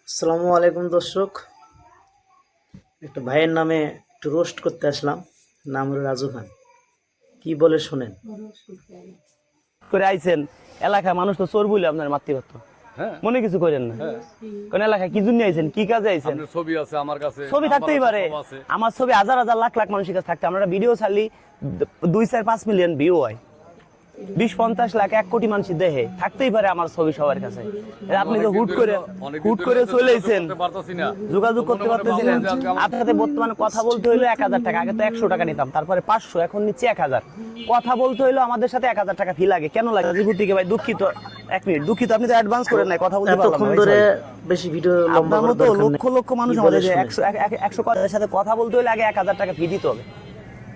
আসসালামু আলাইকুম দর্শক, একটা ভাইয়ের নামে একটু রোস্ট করতে আসলাম। নাম হলো রাজু খান। কি বলে শোনেন। করে আইছেন এলাকায় মানুষ তো চোর বলে আপনার মাতৃ পারতো মনে কিছু করেন না। কোন এলাকায় কি জন্য আইছেন, কি কাজে আইছেন? ছবি আছে আমার কাছে, ছবি থাকতেই পারে, আমার ছবি হাজার হাজার লাখ লাখ মানুষের কাছে থাকতে, আমরা ভিডিও ছাড়লি 2-4-5 মিলিয়ন ভিউ হয়, 20-50 লাখ 1 কোটি মানুষের দেহে থাকতেই পারে আমার ছবি সবার কাছে। আপনি তো হুট করে চলে আইছেন, যোগাযোগ করতে পারতেছিলেন। আপনার সাথে বর্তমানে কথা বলতে হইলো 1000 টাকা, আগে তো 100 টাকা নিতাম, তারপরে 500, এখন নিচ্ছি 1000। কথা বলতে হইলো আমাদের সাথে 1000 টাকা ফি লাগে। কেন লাগে? জীবতিকে ভাই দুঃখিত, 1 মিনিট দুঃখিত, আপনি তো অ্যাডভান্স করেন নাই, কথা বলতে পারলাম না ধরে বেশি ভিডিও লম্বা আপনার করার মতো দরকার লক্ষ নেই। লক্ষ মানুষ আমাদের 100 কথার সাথে কথা বলতে হইলে আগে 1000 টাকা ফি দিতে হবে।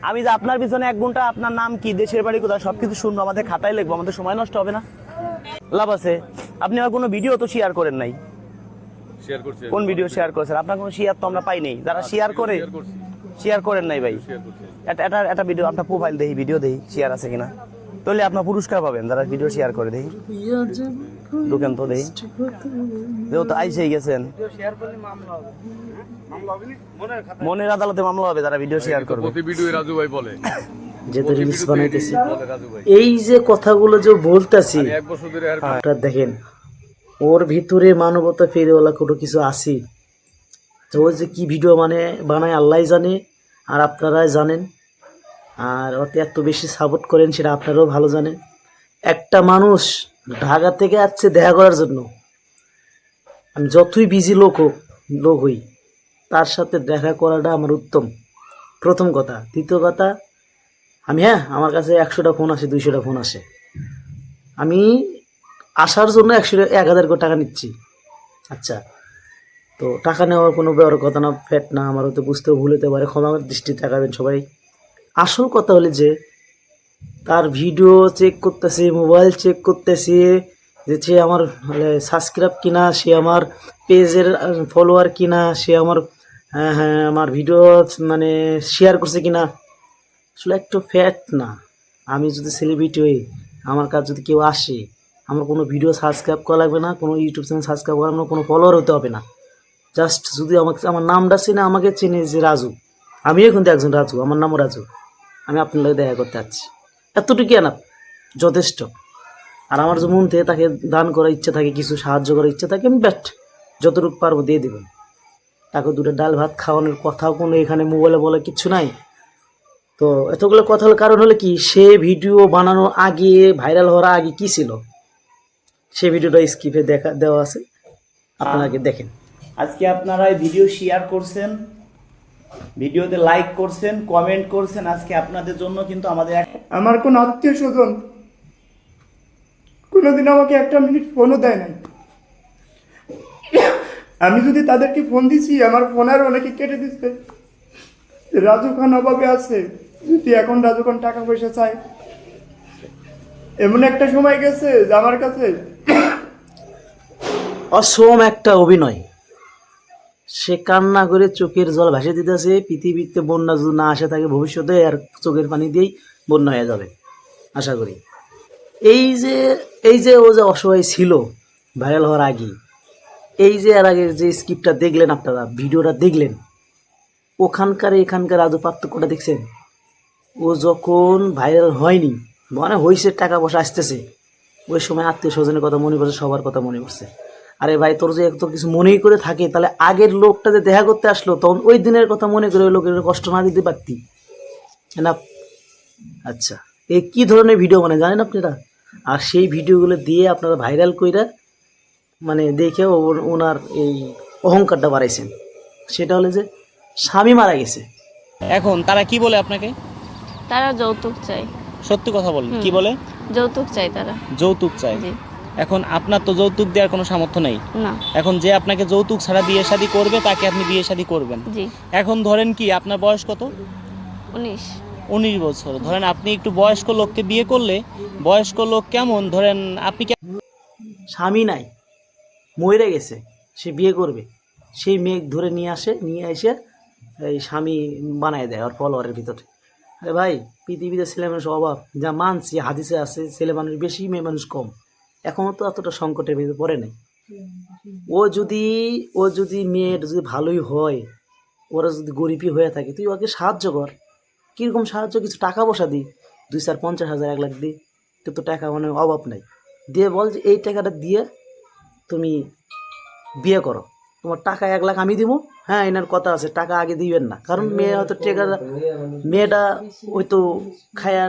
আমি যে আপনার পিছনে 1 ঘন্টা, আপনার নাম কি, দেশের বাড়ি কোথায়, সবকিছু শুনবো, আমাদের খাতায় লিখবো, আমাদের সময় নষ্ট হবে না? লাভ আছে? আপনি আর কোনো ভিডিও তো শেয়ার করেন নাই। শেয়ার করছি। কোন ভিডিও শেয়ার করেছেন? আপনার কোনো শেয়ার তো আমরা পাই নাই। যারা শেয়ার করে, শেয়ার করেন নাই ভাই। এটা ভিডিও, আপনার প্রোফাইল দেখি, ভিডিও দেখি শেয়ার আছে কিনা, তাহলে আপনার পুরস্কার পাবেন। যারা ভিডিও শেয়ার করে দেখি, ঢুকেন তো দেখি, যেহেতু আইসেই গেছেন, মনের আদালতে মামলা হবে যারা ভিডিও শেয়ার করবে। প্রতি ভিডিও রাজু ভাই বলে যেহেতু রিলস বানাইতেছি, রাজু ভাই এই যে কথাগুলো যে বলতেছি, এক বছর ধরে আপনারা দেখেন ওর ভিতরে মানবতা ফেরিওয়ালা কোনো কিছু আছে। তো ও যে কি ভিডিও বানায় আল্লাহ জানে, আর আপনারাই জানেন। আর ওতে এত বেশি সাপোর্ট করেন সেটা আপনারাও ভালো জানেন। একটা মানুষ ঢাকা থেকে আসছে দেখা করার জন্য, আমি যতই বিজি লোক হই, তার সাথে দেখা করাটা আমার উত্তম, প্রথম কথা। দ্বিতীয় কথা, আমার কাছে 100টা ফোন আসে, 200টা ফোন আসে, আমি আসার জন্য 1000 করে টাকা নিচ্ছি। আচ্ছা, তো টাকা নেওয়ার কোনো বড় কথা না, ফ্যাট না, আমার হয়তো বুঝতেও ভুল হতে পারে, ক্ষমা দৃষ্টি তাকাবেন সবাই। আসল কথা হলে যে তার ভিডিও চেক করতেছে, মোবাইল চেক করতেছে, যে সে আমার সাবস্ক্রাইব কিনা, সে আমার পেজের ফলোয়ার কিনা, সে আমার আমার ভিডিও শেয়ার করছে কিনা। আসলে একটু ফ্যাট না। আমি যদি সেলিব্রিটি হই, আমার কাছে যদি কেউ আসে, আমার কোনো ভিডিও সাবস্ক্রাইব করা লাগবে না, কোনো ইউটিউব চ্যানেল সাবস্ক্রাইব করা, কোনো ফলোয়ার হতে হবে না। জাস্ট যদি আমার নামটা চেনে, আমাকে চেনে যে রাজু, আমিও কিন্তু একজন রাজু, আমার নামও রাজু, আমি আপনার লোক দেখা করতে যাচ্ছি, এতটুকু না যথেষ্ট। আর আমার যে মন থেকে তাকে দান করার ইচ্ছা থাকে, কিছু সাহায্য করার ইচ্ছা থাকে, আমি যতটুকু পারবো দিয়ে দেবেন। তাকে দুটো ডাল ভাত খাওয়ানোর কথাও কোনো এখানে মোবাইলে বলে কিচ্ছু নাই। তো এতগুলো কথা হলো কারণ হলো কি, সে ভিডিও বানানোর আগে, ভাইরাল হওয়ার আগে কি ছিল, সে ভিডিওটা স্ক্রিপ্টে দেওয়া আছে, আপনারা আগে দেখেন। আজকে আপনারা ভিডিও শেয়ার করছেন, ভিডিওতে লাইক করছেন, কমেন্ট করছেন, আজকে আপনাদের জন্য কিন্তু আমার কোন আত্মীয় স্বজন কোনোদিন আমাকে একটা মিনিট ফোনও দেয় নাই। আমি যদি তাদেরকে ফোন দিছি, আমার ফোন আর অনেকে কেটে দিচ্ছে। রাজু খান অভাবে আছে, যদি এখন রাজু খান টাকা পয়সা চায়, এমন একটা সময় গেছে যে আমার কাছে অসম একটা অভিনয়, সে কান্না করে চোখের জল ভাসিয়ে দিতেছে। পৃথিবীতে বন্যা যদি না আসে থাকে ভবিষ্যতে, আর চোখের পানি দিয়েই বন্যা হয়ে যাবে আশা করি। এই যে ও যে অসহায় ছিল ভাইরাল হওয়ার আগে, এই যে এর আগে যে স্ক্রিপ্টটা দেখলেন, আপনারা ভিডিওটা দেখলেন, ওখানকার এখানকার আদৌ পার্থক্যটা দেখছেন? ও যখন ভাইরাল হয়নি, হয়েছে, টাকা পয়সা আসতেছে, ওই সময় আত্মীয় স্বজনের কথা মনে পড়ছে, সবার কথা মনে পড়ছে। আরে ভাই, তোর যে এত কিছু মনেই করে থাকে, তাহলে আগের লোকটা যে দেখা করতে আসলো, তখন ওই দিনের কথা মনে করে ওই লোকের কষ্ট না দিতে পারতি না? আচ্ছা, এই কি ধরনের ভিডিও জানেন আপনারা? আর সেই ভিডিওগুলো দিয়ে আপনারা ভাইরাল কইরা দেখে ওনার এই অহংকারটা বাড়াইছেন। সেটা হলো যে স্বামী মারা গেছে। এখন তারা কি বলে আপনাকে? তারা যৌতুক চাই। সত্যি কথা বলেন, কি বলে? যৌতুক চাই তারা। যৌতুক চাই। জি। এখন আপনার তো যৌতুক দেওয়ার কোনো সামর্থ্য নেই। না। এখন যে আপনাকে যৌতুক ছাড়া বিয়ে শাদী করবে, তাকে আপনি বিয়ে শাদী করবেন। জি। এখন ধরেন কি, আপনার বয়স কত? 19 বছর। ধরেন আপনি একটু বয়স্ক লোককে বিয়ে করলে, বয়স্ক লোক কেমন, ধরেন আপনি স্বামী নাই, মরে গেছে, সে বিয়ে করবে, সেই মেয়ে ধরে নিয়ে এসে এই স্বামী বানায় দেয় ওর ফলোয়ারের ভিতরে। আরে ভাই, পৃথিবীতে ছেলে মানুষ অভাব, যা মানছি, হাদিসে আছে ছেলে মানুষ বেশি, মেয়ে মানুষ কম। এখনও তো এতটা সংকটের ভিতরে পড়ে নেই। ও যদি মেয়ের যদি ভালোই হয়, ওরা যদি গরিবই হয়ে থাকে, তুই ওকে সাহায্য কর। কীরকম সাহায্য? কিছু টাকা পয়সা দিই, 2-4-50,000 1 লাখ দিই, তোর তো টাকা মানে অভাব নাই, দিয়ে বল যে এই টাকাটা দিয়ে তুমি বিয়ে করো, তোমার টাকা 1 লাখ আমি দিব। হ্যাঁ, এনার কথা আছে, টাকা আগে দিবেন না, কারণ মেয়ে হয়তো টাকা, মেয়েটা হয়তো খায়া